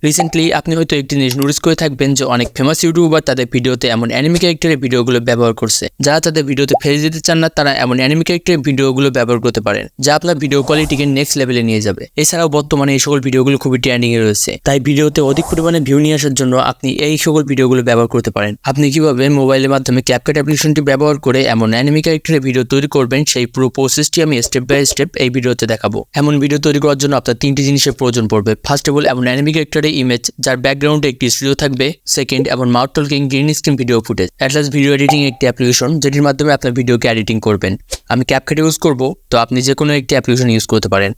Recently আপনি হয়তো একটি জিনিস নোটিস করে থাকবেন যে অনেক ফেমাস ইউটিউবার তাদের ভিডিওতে এমন অ্যানিমে ক্যারেক্টারের ভিডিওগুলো ব্যবহার করছে। যারা তাদের ভিডিওতে ফেলে দিতে চান না তারা এমন অ্যানিমে ক্যারেক্টারের ভিডিওগুলো ব্যবহার করতে পারেন, যা আপনার ভিডিও কোয়ালিটিকে নেক্সট লেভেলে নিয়ে যাবে। এছাড়াও বর্তমানে এই সকল ভিডিওগুলো খুবই ট্রেন্ডিং এ রয়েছে, তাই ভিডিওতে অধিক পরিমাণে ভিউ নিয়ে আসার জন্য আপনি এই সকল ভিডিওগুলো ব্যবহার করতে পারেন। আপনি কিভাবে মোবাইলের মাধ্যমে ক্যাপকাট অ্যাপ্লিকেশনটি ব্যবহার করে এমন অ্যানিমে ক্যারেক্টারের ভিডিও তৈরি করবেন সেই পুরো প্রসেসটি আমি স্টেপ বাই স্টেপ এই ভিডিওতে দেখাবো। এমন ভিডিও তৈরি করার জন্য আপনার তিনটি জিনিসের প্রয়োজন পড়বে। ফার্স্ট অফ অল, এমন অ্যানিমে ক্যারেক্টারের ইমেজ যার ব্যাকগ্রাউন্ডে একটি স্টুডিও থাকবে। সেকেন্ড, এমন mouth talking green screen video footage. Atlas video editing একটি অ্যাপ্লিকেশন যেটির মাধ্যমে আপনার ভিডিওকে এডিটিং করবেন। আমি ক্যাপকাট ইউজ করব, তো আপনি যে কোনো একটি অ্যাপ্লিকেশন ইউজ করতে পারেন।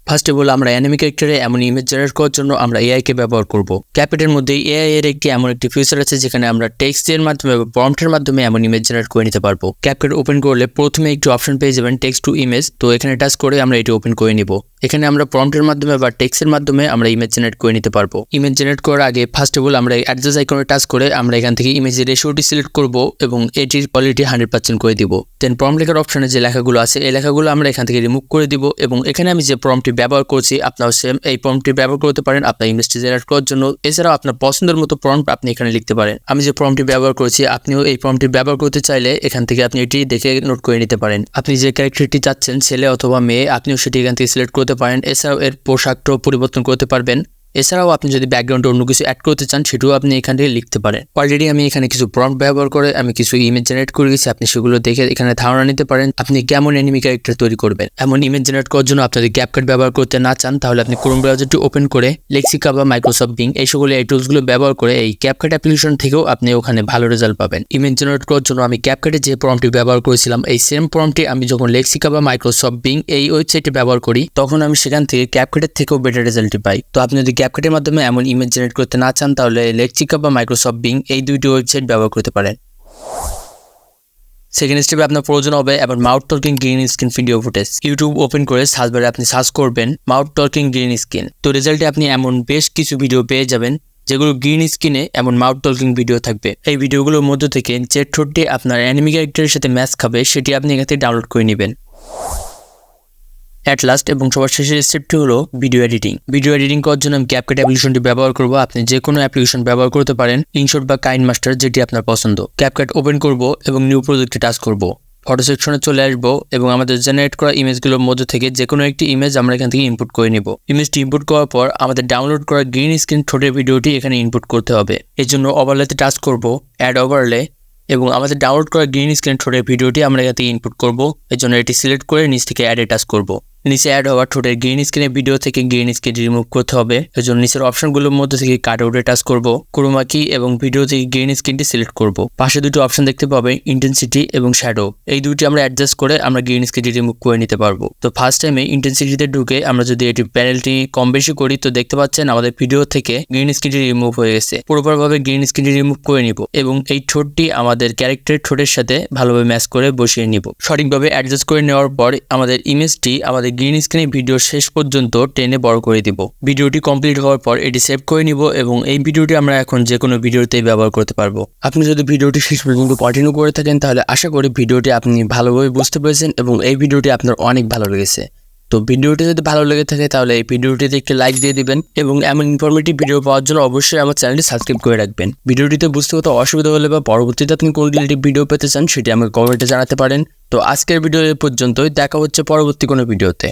ফার্স্ট অফ অল, আমরা অ্যানিমে ক্যারেক্টারে এমন ইমেজ জেনারেট করার জন্য আমরা এআই কে ব্যবহার করব। ক্যাপকাটের মধ্যে এআই এর একটি এমন একটি ফিচার আছে যেখানে আমরা টেক্সটের মাধ্যমে বা প্রম্পটের মাধ্যমে এমন ইমেজ জেনারেট করে নিতে পারবো। ক্যাপকাট ওপেন করলে প্রথমে একটি অপশন পেয়ে যাবেন টেক্সট টু ইমেজ, তো এখানে টাচ করে আমরা এটি ওপেন করে নিব। এখানে আমরা প্রম্পটের মাধ্যমে বা টেক্সটের মাধ্যমে আমরা ইমেজ জেনারেট করে নিতে পারবো। ইমেজ জেনারেট করার আগে ফার্স্ট অফ অল আমরা অ্যাডজাস্ট আইকনে টাচ করে আমরা এখান থেকে ইমেজের রেশিওটি সিলেক্ট করব এবং এটির কোয়ালিটি 100% করে দিব। দেন প্রম্পট লেখার অপশনে যে লেখাগুলো আছে এই লেখাগুলো আমরা এখান থেকে রিমুভ করে দিব এবং এখানে আমি যে প্রম্পটটি ব্যবহার করছি আপনারাও সেম এই প্রম্পটটি ব্যবহার করতে পারেন আপনার ইমেজটি জেনারেট করার জন্য। এছাড়াও আপনার পছন্দের মতো প্রম্পট আপনি এখানে লিখতে পারেন। আমি যে প্রম্পটটি ব্যবহার করেছি আপনিও এই প্রম্পটটি ব্যবহার করতে চাইলে এখান থেকে আপনি এটি দেখে নোট করে নিতে পারেন। আপনি যে ক্যারেক্টারটি চাচ্ছেন ছেলে অথবা মেয়ে আপনিও সেটি এখান থেকে সিলেক্ট করতে পারেন। এছাড়াও এর পোশাকটাও পরিবর্তন করতে পারবেন। এছাড়াও আপনি যদি ব্যাকগ্রাউন্ডে অন্য কিছু অ্যাড করতে চান সেটাও আপনি এখান থেকে লিখতে পারেন। অলরেডি আমি এখানে কিছু প্রম্পট ব্যবহার করে আমি কিছু ইমেজ জেনারেট করে গেছি, আপনি সেগুলো দেখে এখানে ধারণা নিতে পারেন আপনি কেমন অ্যানিমে ক্যারেক্টার তৈরি করবেন। এমন ইমেজ জেনারেট করার জন্য আপনি যদি ক্যাপকাট ব্যবহার করতে না চান তাহলে আপনি ক্রোম ব্রাউজারটি ওপেন করে লেক্সিকা বা মাইক্রোসফট বিং এই সকল এই টুলসগুলো ব্যবহার করে এই ক্যাপকাট অ্যাপ্লিকেশন থেকেও আপনি ওখানে ভালো রেজাল্ট পাবেন। ইমেজ জেনারেট করার জন্য আমি ক্যাপকাটে যে প্রম্পটটি ব্যবহার করেছিলাম এই সেম প্রম্পটটি আমি যখন লেক্সিকা বা মাইক্রোসফট বিং এই ওয়েবসাইটে ব্যবহার করি তখন আমি সেখান থেকে ক্যাপকাটের থেকেও বেটার রেজাল্টটি পাই। তো আপনি যদি ক্যাপকাটের মাধ্যমে এমন ইমেজ জেনারেট করতে না চান তাহলে লেক্সিকা বা মাইক্রোসফট বিং এই দুইটি ওয়েবসাইট ব্যবহার করতে পারেন। সেকেন্ড স্টেপে আপনার প্রয়োজন হবে এবার mouth talking green screen video footage. YouTube open করে সার্চ বারে আপনি সার্চ করবেন মাউথ টলকিং গ্রিন স্ক্রিন। তো রেজাল্টে আপনি এমন বেশ কিছু ভিডিও পেয়ে যাবেন যেগুলো গ্রিন স্ক্রিনে এমন মাউথ টলকিং ভিডিও থাকবে। এই ভিডিওগুলোর মধ্যে থেকে যে ঠোঁটটি আপনার অ্যানিমে ক্যারেক্টারের সাথে ম্যাচ খাবে সেটি আপনি এখান থেকে ডাউনলোড করে নেবেন। অ্যাট লাস্ট এবং সবার শেষের স্টেপটি হলো ভিডিও এডিটিং। ভিডিও এডিটিং করার জন্য আমি ক্যাপকাট অ্যাপ্লিকেশনটি ব্যবহার করব। আপনি যে কোনো অ্যাপ্লিকেশন ব্যবহার করতে পারেন, ইনশট বা কাইন মাস্টার যেটি আপনার পছন্দ। ক্যাপকাট ওপেন করব এবং নিউ প্রজেক্টে টাচ করব। ফটো সেকশনে চলে আসবো এবং আমাদের জেনারেট করা ইমেজগুলোর মধ্যে থেকে যে কোনো একটি ইমেজ আমরা এখান থেকে ইনপুট করে নেব। ইমেজটি ইনপুট করার পর আমাদের ডাউনলোড করা গ্রিন স্ক্রিন ঠোঁটের ভিডিওটি এখানে ইনপুট করতে হবে। এর জন্য ওভারলেতে টাচ করব, অ্যাড ওভারলে, এবং আমাদের ডাউনলোড করা গ্রিন স্ক্রিন ঠোঁটের ভিডিওটি আমরা এখান থেকে ইনপুট করব। এর জন্য এটি সিলেক্ট করে নিচ থেকে অ্যাডে টাচ করব। নিচে অ্যাড হওয়া ঠোঁটের গ্রিন স্ক্রিনের ভিডিও থেকে গ্রিন স্ক্রিন রিমুভ করতে হবে। এর জন্য নিচের অপশনগুলোর মধ্যে থেকে কাট আউটে টাচ করব, ক্রোমা কি এবং ভিডিও থেকে গ্রিন স্ক্রিনটি সিলেক্ট করব। পাশে দুটো অপশন দেখতে পাবেন, ইন্টেন্সিটি এবং শ্যাডো। এই দুটি আমরা অ্যাডজাস্ট করে আমরা গ্রিন স্ক্রিনটি রিমুভ করে নিতে পারবো। তো ফার্স্ট টাইমে ইন্টেন্সিটিতে ঢুকে আমরা যদি এটি প্যানেলটি কম বেশি করি তো দেখতে পাচ্ছেন আমাদের ভিডিও থেকে গ্রিন স্ক্রিনটি রিমুভ হয়ে গেছে। পুরোপুরিভাবে গ্রিন স্ক্রিনটি রিমুভ করে নিব এবং এই ঠোঁটটি আমাদের ক্যারেক্টারের ঠোঁটের সাথে ভালোভাবে ম্যাচ করে বসিয়ে নিব। সঠিকভাবে অ্যাডজাস্ট করে নেওয়ার পর আমাদের ইমেজটি আমাদের গ্রিন স্ক্রিনে ভিডিও শেষ পর্যন্ত টেনে বড় করে দিব। ভিডিওটি কমপ্লিট হওয়ার পর এটি সেভ করে নিব এবং এই ভিডিওটি আমরা এখন যে কোনো ভিডিওতেই ব্যবহার করতে পারবো। আপনি যদি ভিডিওটি শেষ পর্যন্ত কন্টিনিউ করে থাকেন তাহলে আশা করি ভিডিওটি আপনি ভালোভাবে বুঝতে পেরেছেন এবং এই ভিডিওটি আপনার অনেক ভালো লেগেছে। তো ভিডিওটি যদি ভালো লেগে থাকে তাহলে এই ভিডিওটিতে একটি লাইক দিয়ে দিবেন এবং এমন ইনফরমেটিভ ভিডিও পাওয়ার জন্য অবশ্যই আমার চ্যানেলটি সাবস্ক্রাইব করে রাখবেন। ভিডিওটিতে বুঝতে কোথাও অসুবিধা হলে বা পরবর্তীতে আপনি কোন রিলেটিভ ভিডিও পেতে চান সেটি আমাকে কমেন্টে জানাতে পারেন। তো আজকের ভিডিও এ পর্যন্তই, দেখা হচ্ছে পরবর্তী কোনো ভিডিওতে।